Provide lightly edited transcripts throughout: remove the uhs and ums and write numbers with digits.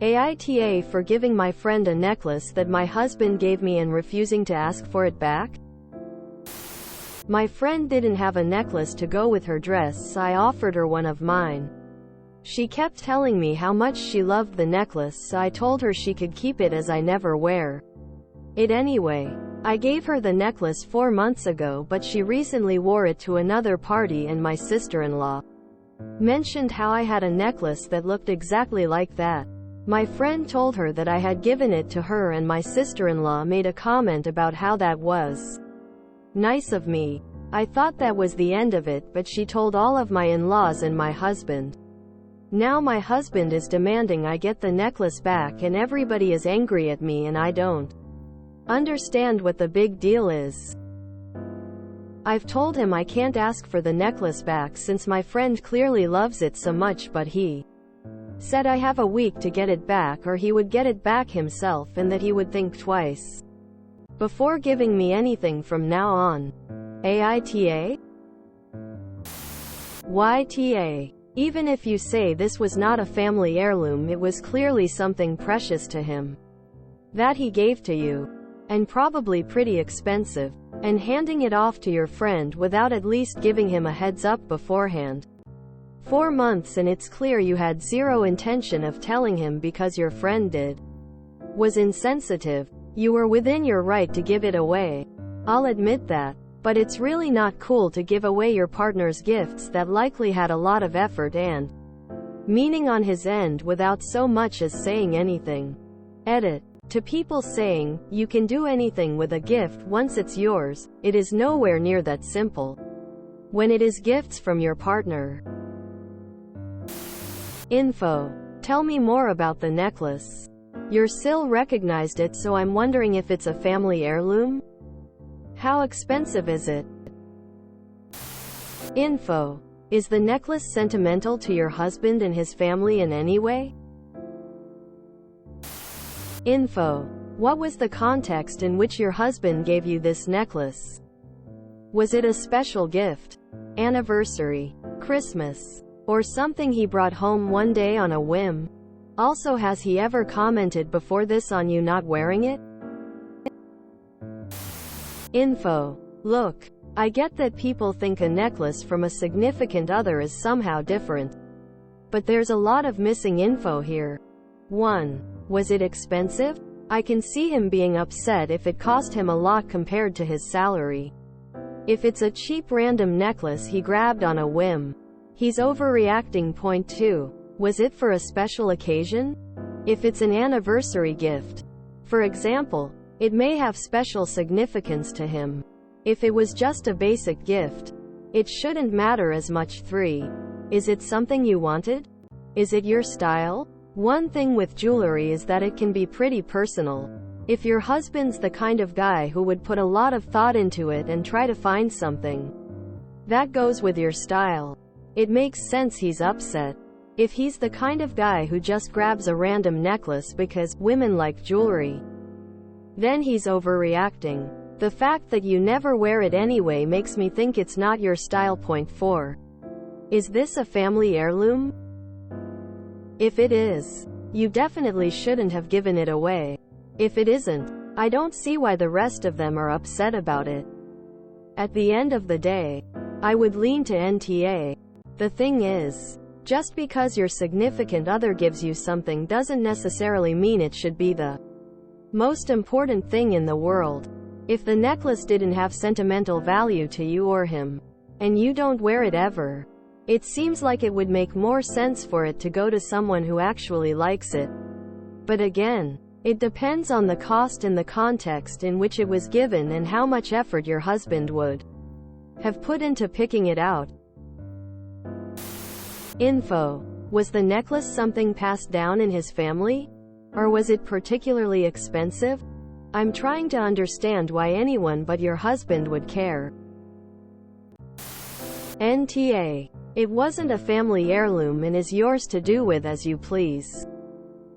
AITA for giving my friend a necklace that my husband gave me and refusing to ask for it back? My friend didn't have a necklace to go with her dress, so I offered her one of mine. She kept telling me how much she loved the necklace, so I told her she could keep it as I never wear it anyway. I gave her the necklace 4 months ago, but she recently wore it to another party and my sister-in-law mentioned how I had a necklace that looked exactly like that. My friend told her that I had given it to her, and my sister-in-law made a comment about how that was nice of me. I thought that was the end of it, but she told all of my in-laws and my husband. Now my husband is demanding I get the necklace back, and everybody is angry at me, and I don't understand what the big deal is. I've told him I can't ask for the necklace back since my friend clearly loves it so much, but he said I have a week to get it back or he would get it back himself, and that he would think twice before giving me anything from now on. AITA? YTA. Even if you say this was not a family heirloom, it was clearly something precious to him that he gave to you, and probably pretty expensive, and handing it off to your friend without at least giving him a heads up beforehand. 4 months, and it's clear you had zero intention of telling him because your friend was insensitive. You were within your right to give it away. I'll admit that. But it's really not cool to give away your partner's gifts that likely had a lot of effort and meaning on his end without so much as saying anything. Edit. To people saying, you can do anything with a gift once it's yours, it is nowhere near that simple when it is gifts from your partner. Info. Tell me more about the necklace. Your SIL recognized it, so I'm wondering if it's a family heirloom? How expensive is it? Info. Is the necklace sentimental to your husband and his family in any way? Info. What was the context in which your husband gave you this necklace? Was it a special gift? Anniversary? Christmas? Or something he brought home one day on a whim? Also, has he ever commented before this on you not wearing it? Info. Look, I get that people think a necklace from a significant other is somehow different. But there's a lot of missing info here. 1. Was it expensive? I can see him being upset if it cost him a lot compared to his salary. If it's a cheap random necklace he grabbed on a whim, he's overreacting. Point 2. Was it for a special occasion? If it's an anniversary gift, for example, it may have special significance to him. If it was just a basic gift, it shouldn't matter as much. 3. Is it something you wanted? Is it your style? One thing with jewelry is that it can be pretty personal. If your husband's the kind of guy who would put a lot of thought into it and try to find something that goes with your style, it makes sense he's upset. If he's the kind of guy who just grabs a random necklace because women like jewelry, then he's overreacting. The fact that you never wear it anyway makes me think it's not your style. Point 4. Is this a family heirloom? If it is, you definitely shouldn't have given it away. If it isn't, I don't see why the rest of them are upset about it. At the end of the day, I would lean to NTA. The thing is, just because your significant other gives you something doesn't necessarily mean it should be the most important thing in the world. If the necklace didn't have sentimental value to you or him, and you don't wear it ever, it seems like it would make more sense for it to go to someone who actually likes it. But again, it depends on the cost and the context in which it was given and how much effort your husband would have put into picking it out. Info. Was the necklace something passed down in his family? Or was it particularly expensive? I'm trying to understand why anyone but your husband would care. NTA. It wasn't a family heirloom and is yours to do with as you please.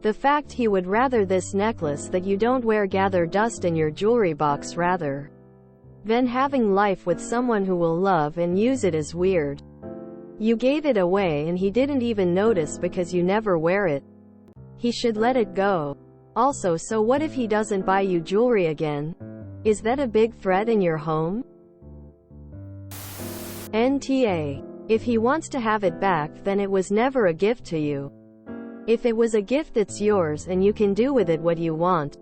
The fact he would rather this necklace that you don't wear gather dust in your jewelry box rather than having life with someone who will love and use it is weird. You gave it away and he didn't even notice because you never wear it. He should let it go. Also, so what if he doesn't buy you jewelry again? Is that a big threat in your home? NTA. If he wants to have it back, then it was never a gift to you. If it was a gift, it's yours and you can do with it what you want.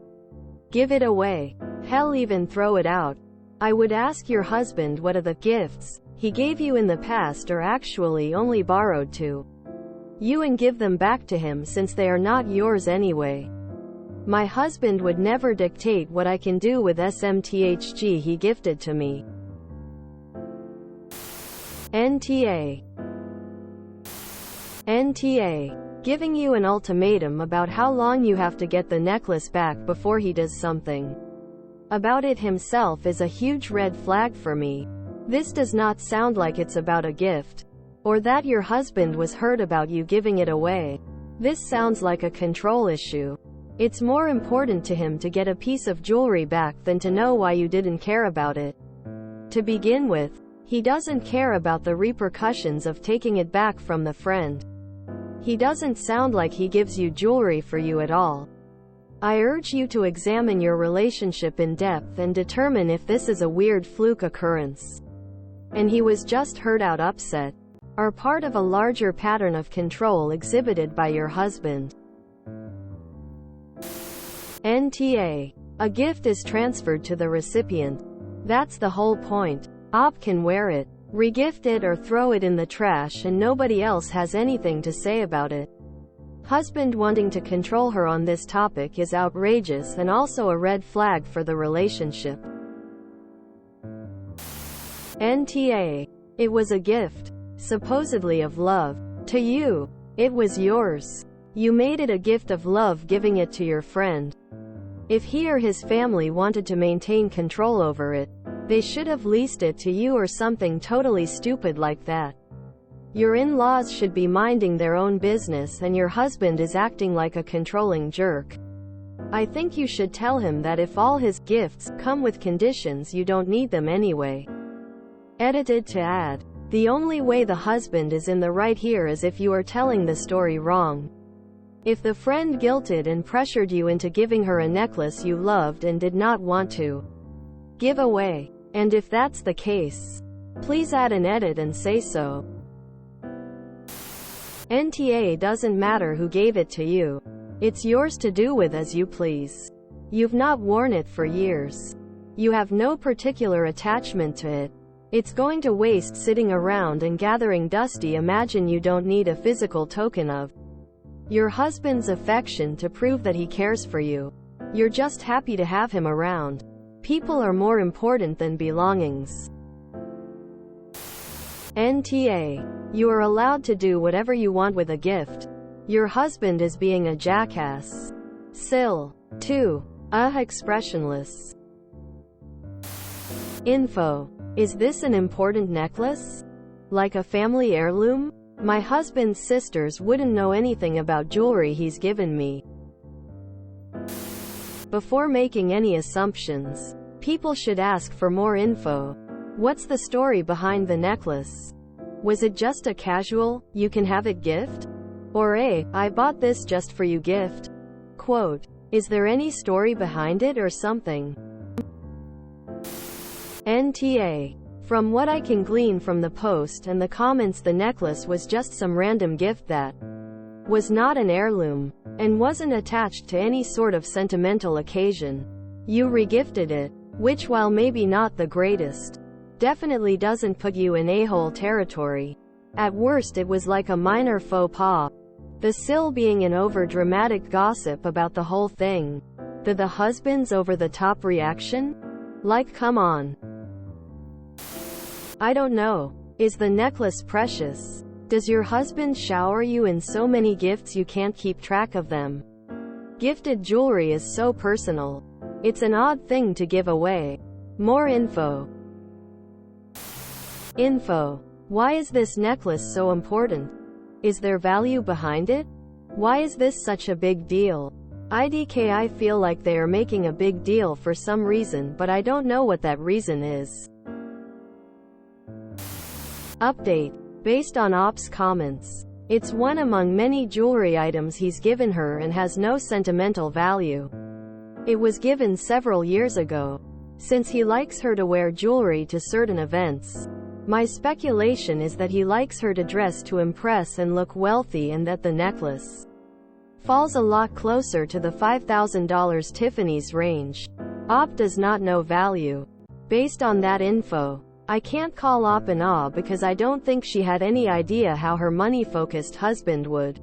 Give it away. Hell, even throw it out. I would ask your husband what of the gifts he gave you in the past are actually only borrowed to you and give them back to him, since they are not yours anyway. My husband would never dictate what I can do with SMTHG he gifted to me. NTA. NTA. Giving you an ultimatum about how long you have to get the necklace back before he does something about it himself is a huge red flag for me. This does not sound like it's about a gift, or that your husband was hurt about you giving it away. This sounds like a control issue. It's more important to him to get a piece of jewelry back than to know why you didn't care about it to begin with. He doesn't care about the repercussions of taking it back from the friend. He doesn't sound like he gives you jewelry for you at all. I urge you to examine your relationship in depth and determine if this is a weird fluke occurrence, and he was just hurt out, upset, or part of a larger pattern of control exhibited by your husband. NTA. A gift is transferred to the recipient. That's the whole point. Op can wear it, regift it, or throw it in the trash and nobody else has anything to say about it. Husband wanting to control her on this topic is outrageous and also a red flag for the relationship. NTA. It was a gift, supposedly of love, to you. It was yours. You made it a gift of love giving it to your friend. If he or his family wanted to maintain control over it, they should have leased it to you or something totally stupid like that. Your in-laws should be minding their own business and your husband is acting like a controlling jerk. I think you should tell him that if all his gifts come with conditions, you don't need them anyway. Edited to add. The only way the husband is in the right here is if you are telling the story wrong. If the friend guilted and pressured you into giving her a necklace you loved and did not want to give away, and if that's the case, please add an edit and say so. NTA. Doesn't matter who gave it to you. It's yours to do with as you please. You've not worn it for years. You have no particular attachment to it. It's going to waste sitting around and gathering dusty. Imagine you don't need a physical token of your husband's affection to prove that he cares for you. You're just happy to have him around. People are more important than belongings. NTA. You are allowed to do whatever you want with a gift. Your husband is being a jackass. Sil. 2. Expressionless. Info. Is this an important necklace? Like a family heirloom? My husband's sisters wouldn't know anything about jewelry he's given me. Before making any assumptions, people should ask for more info. What's the story behind the necklace? Was it just a casual, you can have it gift? Or I bought this just for you gift? Quote. Is there any story behind it or something? NTA. From what I can glean from the post and the comments, the necklace was just some random gift that was not an heirloom, and wasn't attached to any sort of sentimental occasion. You regifted it, which, while maybe not the greatest, definitely doesn't put you in a-hole territory. At worst it was like a minor faux pas. The Sil being an over-dramatic gossip about the whole thing. The husband's over-the-top reaction? Like, come on. I don't know. Is the necklace precious? Does your husband shower you in so many gifts you can't keep track of them? Gifted jewelry is so personal. It's an odd thing to give away. More info. Info. Why is this necklace so important? Is there value behind it? Why is this such a big deal? IDK. I feel like they are making a big deal for some reason, but I don't know what that reason is. Update. Based on Ops comments, It's one among many jewelry items he's given her and has no sentimental value. It was given several years ago. Since he likes her to wear jewelry to certain events, my speculation is that he likes her to dress to impress and look wealthy, and that the necklace falls a lot closer to the $5,000 Tiffany's range. Op does not know value. Based on that info, I can't call Op an awe because I don't think she had any idea how her money-focused husband would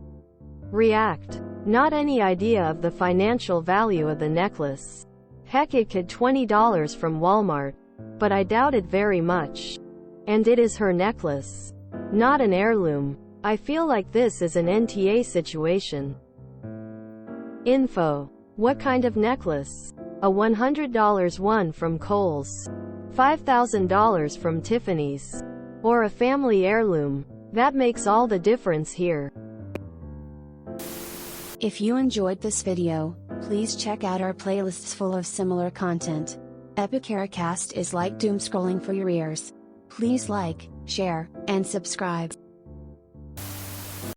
react. Not any idea of the financial value of the necklace. Heck, it could $20 from Walmart, but I doubt it very much. And it is her necklace, not an heirloom. I feel like this is an NTA situation. Info. What kind of necklace? A $100 one from Kohl's, $5,000 from Tiffany's, or a family heirloom? That makes all the difference here. If you enjoyed this video, please check out our playlists full of similar content. AmITheAsshole is like doom scrolling for your ears. Please like, share, and subscribe.